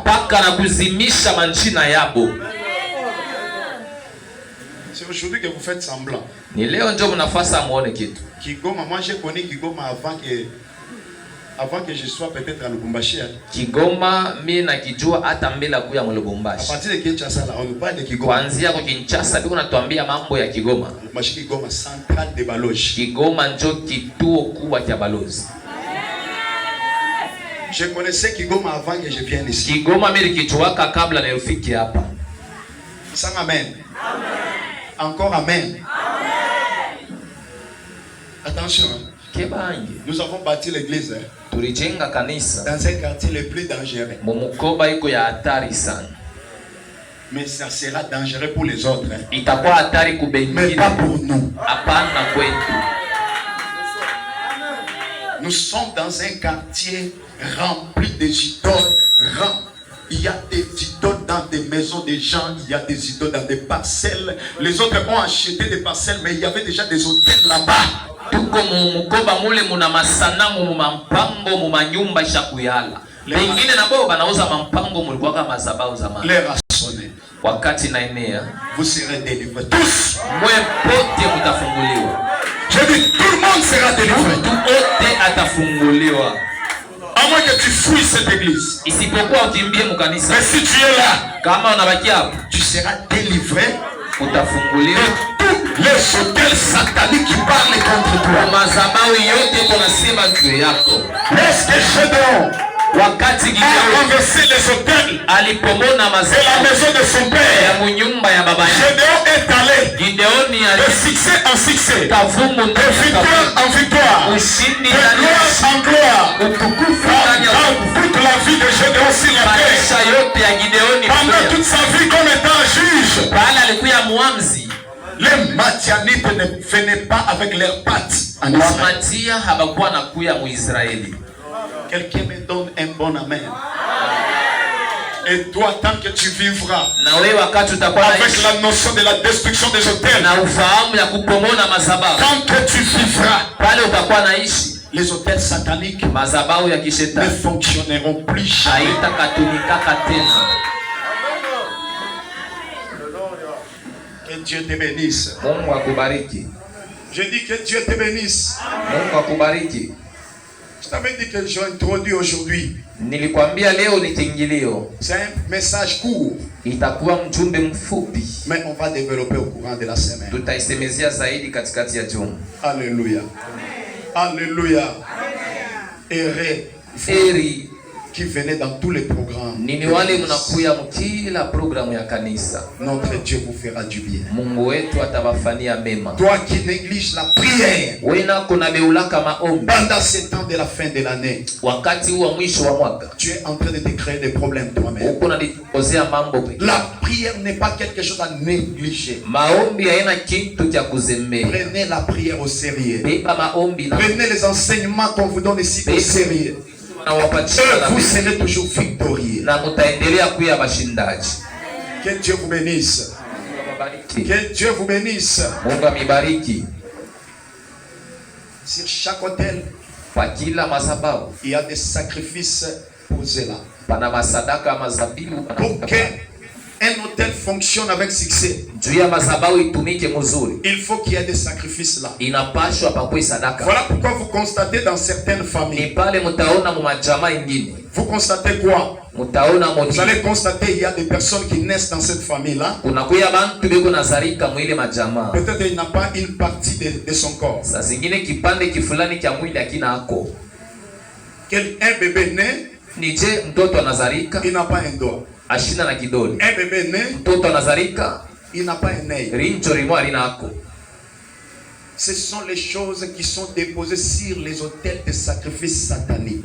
mpaka na kuzimisha majina yabo. C'est aujourd'hui que vous faites semblant. Ni leo ndio mnafasa muone kitu. Kigoma, moi j'ai connu Kigoma avant que je sois peut-être à Lubumbashi. Kigoma mimi nakijua hata mbele kuya mu À Lubumbashi. partir de Kinshasa là, on nous parle de Kigoma. Kuanzia kwa Kinshasa biko natuambia mambo ya Kigoma. Lubumbashi Kigoma centrale de baloge. Kigoma ndio kituo kubwa cha balozi. Je connaissais Kigoma avant que je vienne ici. Kigoma mimi nikijuaka kabla nilifiki hapa. Sans amen. Encore amen. Attention. Nous avons bâti l'église Tulijenga kanisa dans un quartier le plus dangereux. Mumukoba iko ya hatari sana. Mais ça sera dangereux pour les autres. Itakuwa hatari kubengine. Mais pas pour nous. Hapana kwetu. Nous sommes dans un quartier rempli de idoles. Il y a des idoles dans des maisons des gens, il y a des idoles dans des parcelles. Les autres ont acheté des parcelles, mais il y avait déjà des hôtels là-bas. Tuko mukoba mule muna masanamu mumampango mumanyumba shakuyala. Wengine na bo banauza mampango mulikuwa kama mazabao zamani. Les rassonnés. Wakati na enea. Vous serez délivrés tous. Mwe pote mutafunguliwa. Je dis tout le monde sera délivré. Tout ote atafunguliwa. À moins que tu fuis cette église. Isipokuwa ukimbie mukanisa. Mais si tu es là, kama unabaki hapo, tu seras délivré. Utafunguliwa. Les hôtels sataniques qui parlent contre toi. Mazabao yote kunasema juu yako. Lorsque Gédéon wakati a renversé les hôtels alipomona mazabao de la maison de son père, ya munyumba ya baba yake, Gédéon est allé Gideoni de succès en succès, kavumu de victoire en victoire, ushindi de gloire en gloire, utukufu dans toute la vie de Gédéon sur la terre. yote ya Gideoni Pendant toute sa vie comme étant juge, bali alikuwa muamzi. Les Madianites ne venaient pas avec leurs pattes en Israël. Quelqu'un me donne un bon amen. Et toi, tant que tu vivras avec la notion de la destruction des hôtels, tant que tu vivras, les hôtels sataniques ne fonctionneront plus jamais. Que Dieu te bénisse. Je dis que Dieu te bénisse. Je t'avais dit que j'ai introduit aujourd'hui. C'est un message court. Mais on va développer au courant de la semaine. Alléluia. Alléluia. Eri qui venait dans tous les programmes. Notre Dieu vous fera du bien. Toi qui négliges la prière pendant ce temps de la fin de l'année, tu es en train de te créer des problèmes toi-même. La prière n'est pas quelque chose à négliger. Prenez la prière au sérieux. Prenez les enseignements qu'on vous donne ici au sérieux. Vous serez toujours victorieux. Que Dieu vous bénisse. Que Dieu vous bénisse. Sur chaque hôtel, il y a des sacrifices posés là. Pour qu'un hôtel fonctionne avec succès, il faut qu'il y ait des sacrifices là. Voilà pourquoi vous constatez dans certaines familles, vous constatez quoi? Vous allez constater qu'il y a des personnes qui naissent dans cette famille là. Peut-être il n'a pas une partie de son corps. Un bébé né, il n'a pas un doigt. Un bébé né, il n'a pas un œil. Ce sont les choses qui sont déposées sur les autels de sacrifices sataniques.